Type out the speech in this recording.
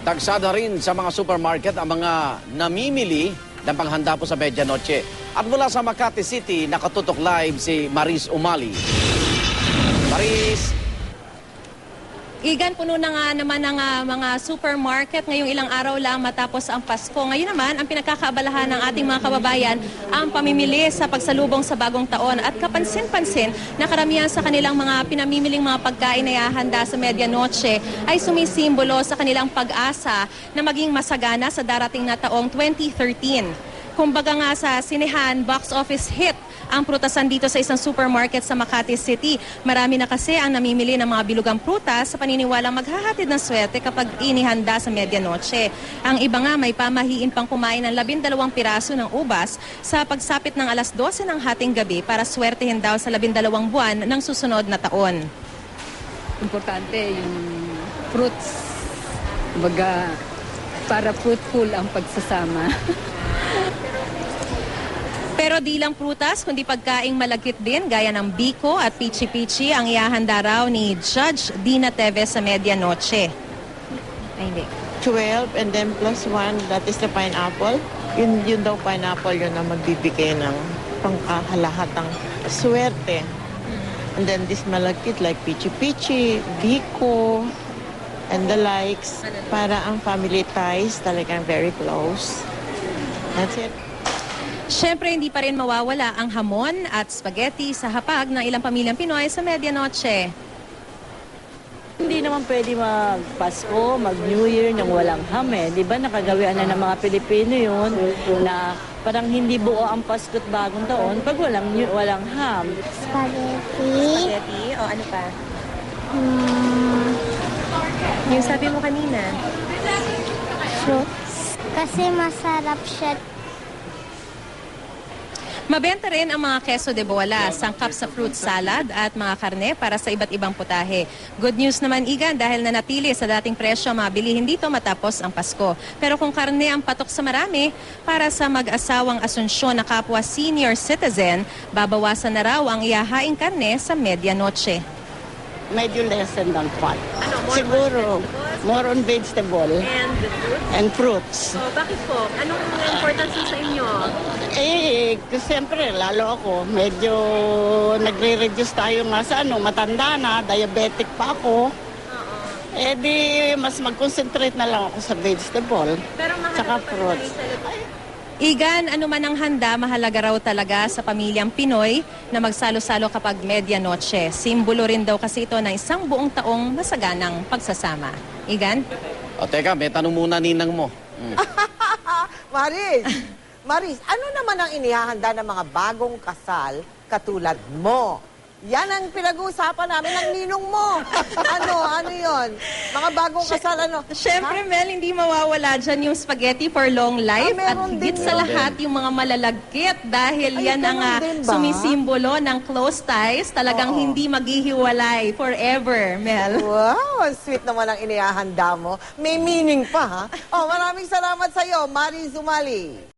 Tagsada rin sa mga supermarket ang mga namimili ng panghanda po sa Medianoche. At mula sa Makati City, nakatutok live si Maris Umali. Maris! Igan, puno na nga naman ng mga supermarket ngayong ilang araw lang matapos ang Pasko. Ngayon naman, ang pinagkakaabalahan ng ating mga kababayan ang pamimili sa pagsalubong sa bagong taon. At kapansin-pansin na karamihan sa kanilang mga pinamimiling mga pagkain na ihahanda sa Medianoche ay sumisimbolo sa kanilang pag-asa na maging masagana sa darating na taong 2013. Kumbaga nga sa sinehan, box office hit ang prutasan dito sa isang supermarket sa Makati City. Marami na kasi ang namimili ng mga bilugang prutas sa paniniwalang maghahatid ng swerte kapag inihanda sa Medianoche. Ang iba nga may pamahiin pang kumain ng 12 piraso ng ubas sa pagsapit ng alas 12 ng hating gabi para swertehin daw sa 12 buwan ng susunod na taon. Importante yung fruits. Baga, para fruitful ang pagsasama. Pero di lang prutas, kundi pagkaing malagkit din gaya ng biko at pichi-pichi ang ihahanda raw ni Judge Dina Teves sa Medianoche. Ay, hindi. 12 and then plus 1, that is the pineapple. Yun daw pineapple, yun ang magbibigay ng pangkahalahatang swerte. And then this malagkit like pichi-pichi, biko, and the likes. Para ang family ties talagang very close. That's it. Siyempre, hindi pa rin mawawala ang hamon at spaghetti sa hapag ng ilang pamilyang Pinoy sa Medianoche. Hindi naman pwede mag-Pasko, mag-New Year nang walang ham eh. Di ba nakagawian na ng mga Pilipino yun na parang hindi buo ang Pasko at bagong taon pag walang ham. Spaghetti. Spaghetti? O ano pa? Yung sabi mo kanina. Fruits. Kasi masarap siya. Mabenta rin ang mga queso de bola, sangkap sa fruit salad at mga karne para sa iba't ibang putahe. Good news naman, Igan, dahil nanatili sa dating presyo ang mga bilihin dito matapos ang Pasko. Pero kung karne ang patok sa marami, para sa mag-asawang Asunsyon na kapwa senior citizen, babawasan na raw ang ihahaing karne sa Medianoche. Medyo lessen ng fat. Siguro, more on vegetable and fruits. So, bakit po? Anong importance sa inyo? Siyempre, lalo ako, medyo nagre-reduce tayo nga sa matanda na, diabetic pa ako. Di mas mag-concentrate na lang ako sa vegetable, tsaka fruits. Igan, ano man ang handa, mahalaga raw talaga sa pamilyang Pinoy na magsalo-salo kapag Medianoche. Simbolo rin daw kasi ito ng isang buong taong masaganang pagsasama. Igan? O teka, may tanong muna ninang mo. Maris, ano naman ang inihahanda ng mga bagong kasal katulad mo? Yan ang pinag-uusapan namin ng ninong mo. Ano yon? Mga bagong kasal, ano? Siyempre, Mel, hindi mawawala dyan yung spaghetti for long life at meron higit din sa yun. lahat yung mga malalagkit dahil Ay, yan ang ganun din ba? sumisimbolo ng close ties, talagang Oo. hindi maghihiwalay forever, Mel. Wow, sweet naman ang inihahanda mo. May meaning pa, ha? Oh, maraming salamat sa iyo, Maris Umali.